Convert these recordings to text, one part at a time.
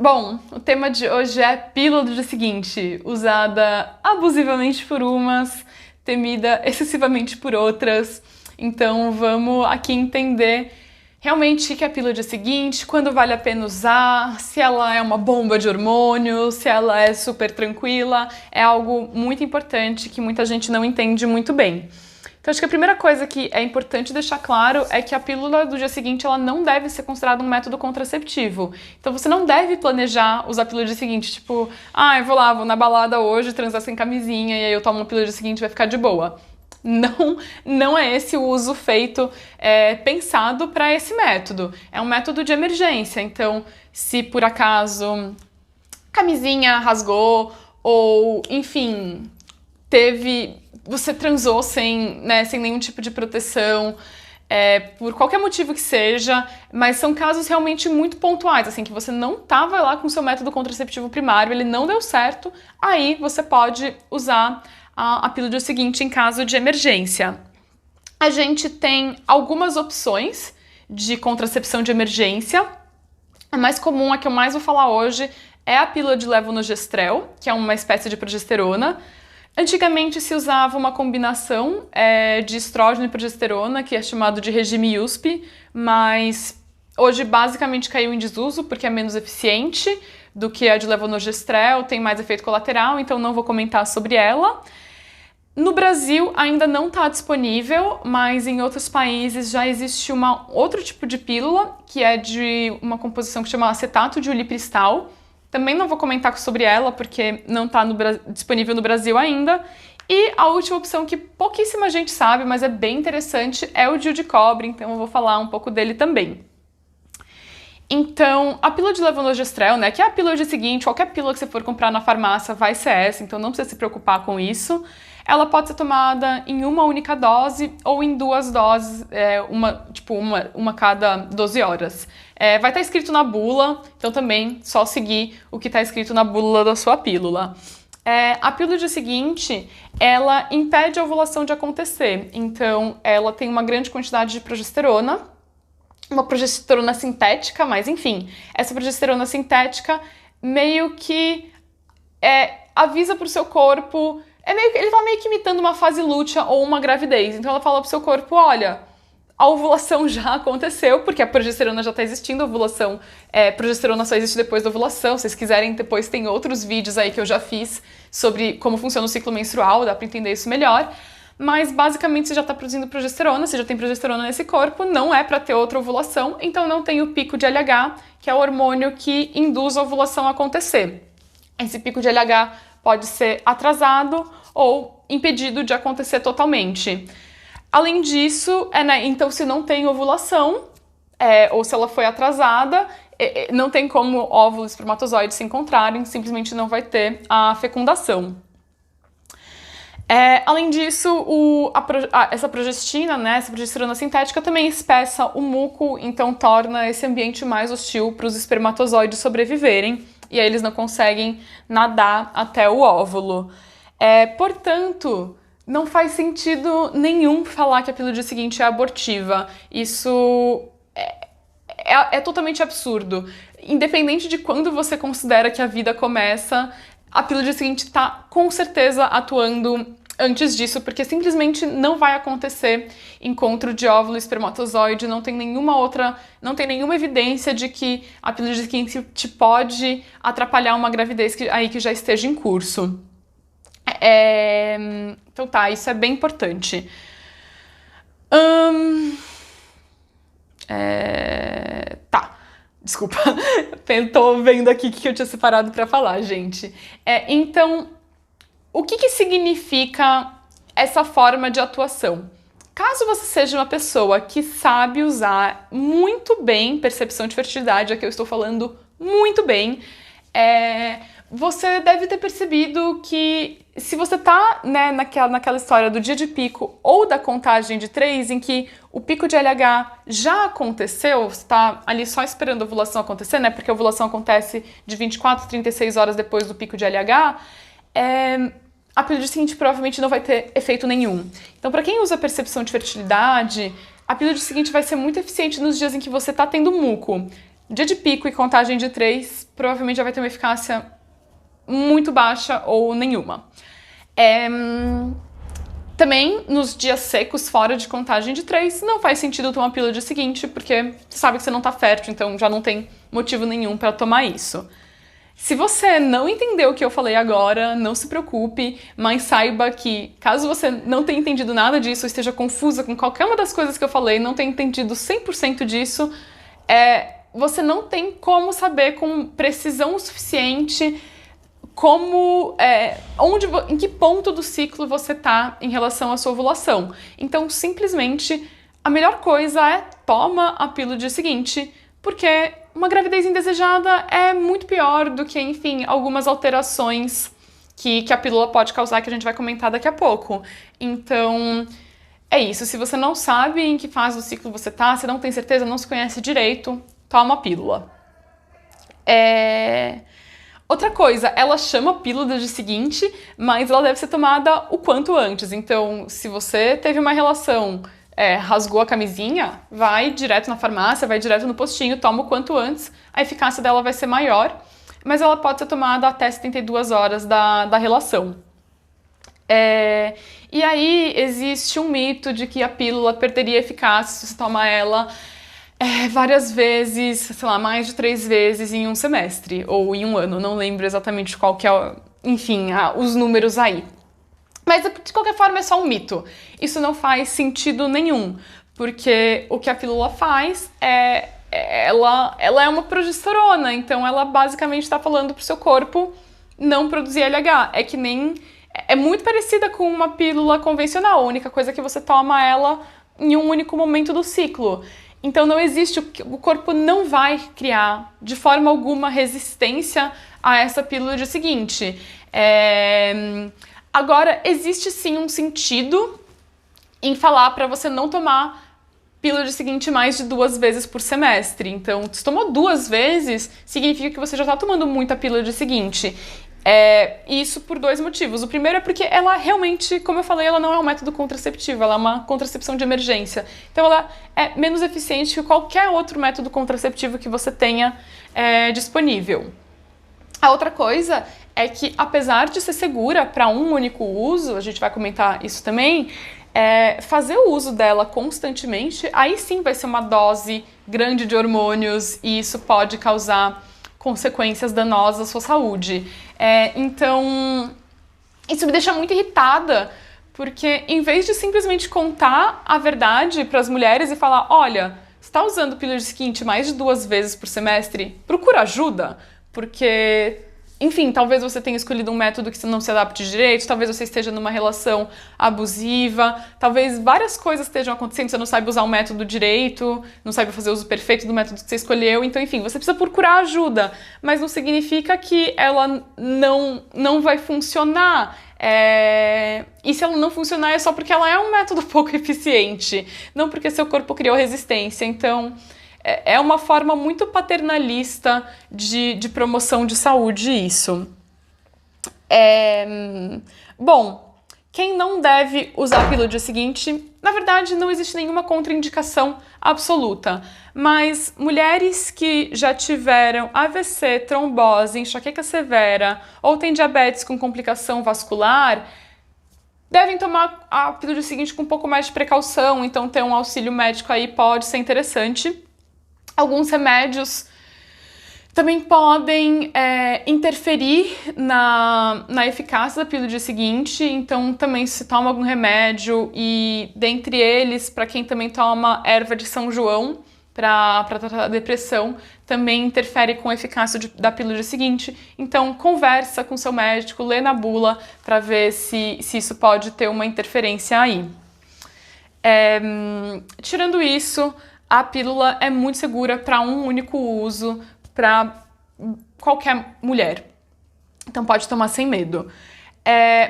Bom, o tema de hoje é pílula do dia seguinte, usada abusivamente por umas, temida excessivamente por outras. Então vamos aqui entender realmente o que é a pílula do dia seguinte, quando vale a pena usar, se ela é uma bomba de hormônios, se ela é super tranquila. É algo muito importante que muita gente não entende muito bem. Então acho que a primeira coisa que é importante deixar claro é que a pílula do dia seguinte ela não deve ser considerada um método contraceptivo. Então você não deve planejar usar a pílula do dia seguinte, tipo, eu vou na balada hoje, transar sem camisinha e aí eu tomo a pílula do dia seguinte e vai ficar de boa. Não é esse o uso feito, pensado para esse método. É um método de emergência, então se por acaso camisinha rasgou ou, enfim, você transou sem nenhum tipo de proteção, por qualquer motivo que seja, mas são casos realmente muito pontuais, assim, que você não estava lá com o seu método contraceptivo primário, ele não deu certo, aí você pode usar a pílula do dia seguinte em caso de emergência. A gente tem algumas opções de contracepção de emergência. A mais comum, a que eu mais vou falar hoje, é a pílula de levonorgestrel, que é uma espécie de progesterona. Antigamente se usava uma combinação de estrógeno e progesterona, que é chamado de regime USP, mas hoje basicamente caiu em desuso porque é menos eficiente do que a de levonorgestrel, tem mais efeito colateral, então não vou comentar sobre ela. No Brasil ainda não está disponível, mas em outros países já existe outro tipo de pílula, que é de uma composição que chama acetato de ulipristal. Também não vou comentar sobre ela, porque não está disponível no Brasil ainda. E a última opção que pouquíssima gente sabe, mas é bem interessante, é o DIU de cobre, então eu vou falar um pouco dele também. Então, a pílula de levonorgestrel, que é a pílula do dia seguinte, qualquer pílula que você for comprar na farmácia vai ser essa, então não precisa se preocupar com isso. Ela pode ser tomada em uma única dose ou em duas doses, uma cada 12 horas. Vai estar escrito na bula, então também só seguir o que está escrito na bula da sua pílula. A pílula do dia seguinte, ela impede a ovulação de acontecer, então ela tem uma grande quantidade de progesterona, uma progesterona sintética, mas enfim, essa progesterona sintética meio que avisa para o seu corpo, ele tá meio que imitando uma fase lútea ou uma gravidez, então ela fala pro seu corpo, olha, a ovulação já aconteceu, porque a progesterona já está existindo, progesterona só existe depois da ovulação, se vocês quiserem depois tem outros vídeos aí que eu já fiz sobre como funciona o ciclo menstrual, dá para entender isso melhor. Mas basicamente você já está produzindo progesterona, você já tem progesterona nesse corpo, não é para ter outra ovulação, então não tem o pico de LH, que é o hormônio que induz a ovulação a acontecer. Esse pico de LH pode ser atrasado ou impedido de acontecer totalmente. Além disso, então se não tem ovulação, ou se ela foi atrasada, não tem como óvulo e espermatozoide se encontrarem, simplesmente não vai ter a fecundação. Além disso, essa progestina, essa progesterona sintética também espessa o muco, então torna esse ambiente mais hostil para os espermatozoides sobreviverem, e aí eles não conseguem nadar até o óvulo. Portanto, não faz sentido nenhum falar que a pílula do dia seguinte é abortiva. Isso é totalmente absurdo. Independente de quando você considera que a vida começa, a pílula do dia seguinte está com certeza atuando antes disso, porque simplesmente não vai acontecer encontro de óvulo e espermatozoide, não tem nenhuma evidência de que a pílula do dia seguinte pode atrapalhar uma gravidez que já esteja em curso. Então tá, isso é bem importante. Desculpa, tô vendo aqui o que eu tinha separado para falar, gente. Então, o que significa essa forma de atuação? Caso você seja uma pessoa que sabe usar muito bem percepção de fertilidade, aqui eu estou falando muito bem, você deve ter percebido que se você tá naquela história do dia de pico ou da contagem de 3, em que o pico de LH já aconteceu, você tá ali só esperando a ovulação acontecer, porque a ovulação acontece de 24 a 36 horas depois do pico de LH, a pílula do dia seguinte provavelmente não vai ter efeito nenhum. Então, para quem usa percepção de fertilidade, a pílula do dia seguinte vai ser muito eficiente nos dias em que você tá tendo muco. dia de pico e contagem de 3, provavelmente já vai ter uma eficácia muito baixa ou nenhuma. Também, nos dias secos, fora de contagem de 3, não faz sentido tomar a pílula do dia seguinte, porque você sabe que você não tá fértil, então já não tem motivo nenhum para tomar isso. Se você não entendeu o que eu falei agora, não se preocupe, mas saiba que, caso você não tenha entendido nada disso, ou esteja confusa com qualquer uma das coisas que eu falei, não tenha entendido 100% disso, você não tem como saber com precisão suficiente em que ponto do ciclo você tá em relação à sua ovulação. Então, simplesmente, a melhor coisa é toma a pílula do dia seguinte, porque uma gravidez indesejada é muito pior do que, enfim, algumas alterações que a pílula pode causar, que a gente vai comentar daqui a pouco. Então, é isso. Se você não sabe em que fase do ciclo você tá, se não tem certeza, não se conhece direito, toma a pílula. Outra coisa, ela chama pílula do dia seguinte, mas ela deve ser tomada o quanto antes. Então, se você teve uma relação, rasgou a camisinha, vai direto na farmácia, vai direto no postinho, toma o quanto antes, a eficácia dela vai ser maior, mas ela pode ser tomada até 72 horas da relação. E aí existe um mito de que a pílula perderia eficácia se você tomar ela várias vezes, sei lá, mais de 3 vezes em um semestre, ou em um ano, não lembro exatamente qual que é, enfim, os números aí. Mas, de qualquer forma, é só um mito. Isso não faz sentido nenhum, porque o que a pílula faz ela é uma progesterona, então ela basicamente está falando pro seu corpo não produzir LH. É muito parecida com uma pílula convencional, a única coisa é que você toma ela em um único momento do ciclo. Então não existe, o corpo não vai criar de forma alguma resistência a essa pílula do dia seguinte. Agora, existe sim um sentido em falar para você não tomar pílula do dia seguinte mais de 2 vezes por semestre. Então, se tomou 2 vezes, significa que você já está tomando muita pílula do dia seguinte. Isso por 2 motivos. O primeiro é porque ela realmente, como eu falei, ela não é um método contraceptivo, ela é uma contracepção de emergência. Então ela é menos eficiente que qualquer outro método contraceptivo que você tenha disponível. A outra coisa é que, apesar de ser segura para um único uso, a gente vai comentar isso também, fazer o uso dela constantemente, aí sim vai ser uma dose grande de hormônios e isso pode causar consequências danosas à sua saúde. Então, isso me deixa muito irritada, porque em vez de simplesmente contar a verdade para as mulheres e falar, olha, você está usando pílula de seguinte mais de 2 vezes por semestre, procura ajuda, porque, enfim, talvez você tenha escolhido um método que não se adapte direito, talvez você esteja numa relação abusiva, talvez várias coisas estejam acontecendo, você não sabe usar o método direito, não sabe fazer o uso perfeito do método que você escolheu, então, enfim, você precisa procurar ajuda, mas não significa que ela não vai funcionar. E se ela não funcionar é só porque ela é um método pouco eficiente, não porque seu corpo criou resistência. Então, é uma forma muito paternalista de promoção de saúde isso. Bom, quem não deve usar a pílula do dia seguinte, na verdade não existe nenhuma contraindicação absoluta, mas mulheres que já tiveram AVC, trombose, enxaqueca severa ou têm diabetes com complicação vascular, devem tomar a pílula do dia seguinte com um pouco mais de precaução, então ter um auxílio médico aí pode ser interessante. Alguns remédios também podem interferir na eficácia da pílula do dia seguinte, então também se toma algum remédio e dentre eles, para quem também toma erva de São João para tratar a depressão, também interfere com a eficácia da pílula do dia seguinte. Então conversa com seu médico, lê na bula para ver se isso pode ter uma interferência aí. Tirando isso, a pílula é muito segura para um único uso, para qualquer mulher. Então pode tomar sem medo.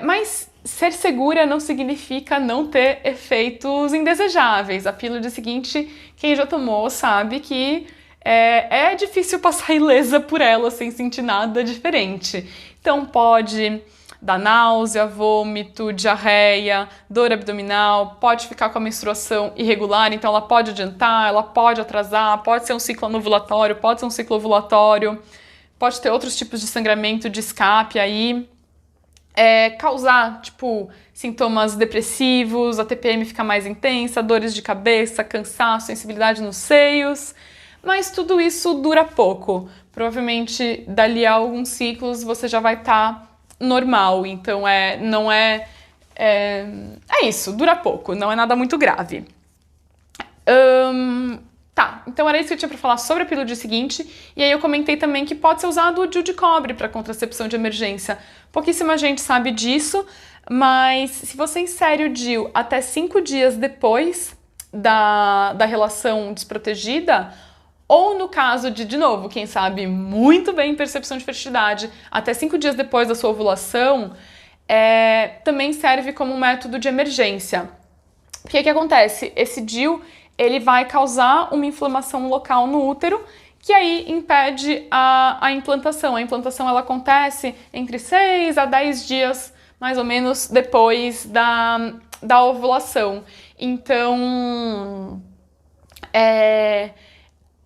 Mas ser segura não significa não ter efeitos indesejáveis. A pílula do dia seguinte, quem já tomou sabe que é difícil passar ilesa por ela sem sentir nada diferente. Então pode dar náusea, vômito, diarreia, dor abdominal, pode ficar com a menstruação irregular, então ela pode adiantar, ela pode atrasar, pode ser um ciclo anovulatório, pode ser um ciclo ovulatório, pode ter outros tipos de sangramento de escape aí, causar, tipo, sintomas depressivos, a TPM fica mais intensa, dores de cabeça, cansaço, sensibilidade nos seios, mas tudo isso dura pouco. Provavelmente, dali a alguns ciclos, você já vai estar normal, então é isso, dura pouco, não é nada muito grave. Tá, então era isso que eu tinha pra falar sobre a pílula do dia seguinte, e aí eu comentei também que pode ser usado o DIU de cobre para contracepção de emergência. Pouquíssima gente sabe disso, mas se você insere o DIU até 5 dias depois da relação desprotegida, ou no caso de novo, quem sabe muito bem percepção de fertilidade, até 5 dias depois da sua ovulação, também serve como um método de emergência. O que acontece? Esse DIU, ele vai causar uma inflamação local no útero, que aí impede a implantação. A implantação ela acontece entre 6 a 10 dias, mais ou menos, depois da ovulação. Então,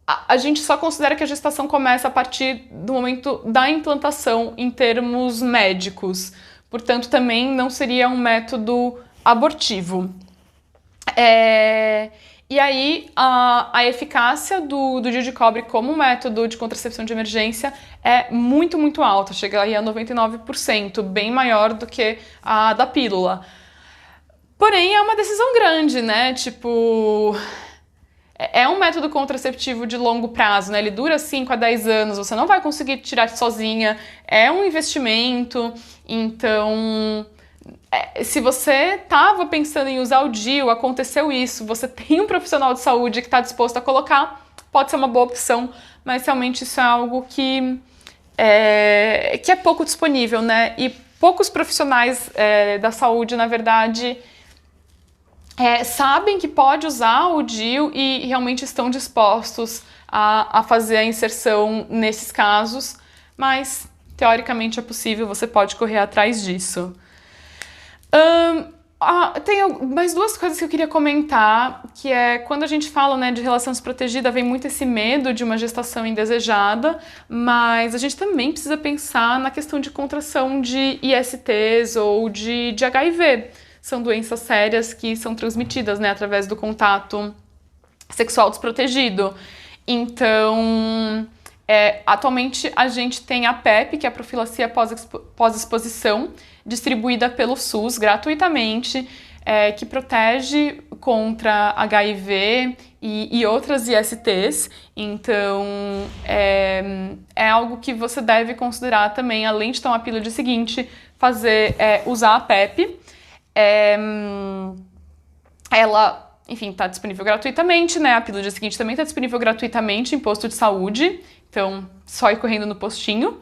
a gente só considera que a gestação começa a partir do momento da implantação em termos médicos. Portanto, também não seria um método abortivo. E aí, a eficácia do DIU de cobre como método de contracepção de emergência é muito, muito alta, chega aí a 99%, bem maior do que a da pílula. Porém, é uma decisão grande, né? Tipo, é um método contraceptivo de longo prazo, né? Ele dura 5 a 10 anos, você não vai conseguir tirar sozinha, é um investimento, então... se você estava pensando em usar o DIU, aconteceu isso, você tem um profissional de saúde que está disposto a colocar, pode ser uma boa opção, mas realmente isso é algo que é pouco disponível, né? E poucos profissionais da saúde, na verdade, sabem que pode usar o DIU e realmente estão dispostos a fazer a inserção nesses casos, mas teoricamente é possível, você pode correr atrás disso. Tem mais duas coisas que eu queria comentar, que é quando a gente fala, né, de relação desprotegida, vem muito esse medo de uma gestação indesejada, mas a gente também precisa pensar na questão de contração de ISTs ou de HIV. São doenças sérias que são transmitidas, né, através do contato sexual desprotegido. Então, atualmente a gente tem a PEP, que é a profilaxia pós-exposição, distribuída pelo SUS gratuitamente, que protege contra HIV e outras ISTs. Então, é algo que você deve considerar também, além de tomar a pílula do dia seguinte, usar a PEP. Ela... enfim, está disponível gratuitamente, né? A pílula do dia seguinte também está disponível gratuitamente em posto de saúde, então só ir correndo no postinho.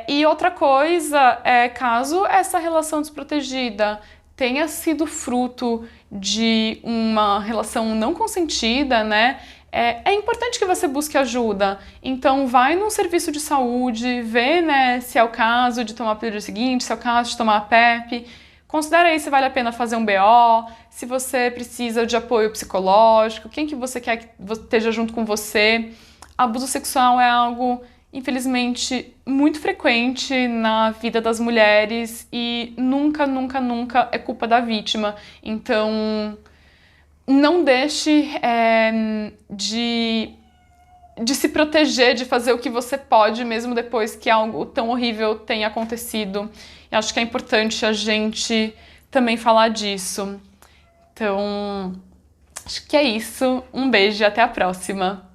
E outra coisa, caso essa relação desprotegida tenha sido fruto de uma relação não consentida, né? É importante que você busque ajuda. Então, vai num serviço de saúde, vê, né, se é o caso de tomar a pílula do dia seguinte, se é o caso de tomar a PEP. Considera aí se vale a pena fazer um BO, se você precisa de apoio psicológico, quem que você quer que esteja junto com você. Abuso sexual é algo, infelizmente, muito frequente na vida das mulheres e nunca, nunca, nunca é culpa da vítima. Então, não deixe de se proteger, de fazer o que você pode, mesmo depois que algo tão horrível tenha acontecido. E acho que é importante a gente também falar disso. Então, acho que é isso. Um beijo e até a próxima!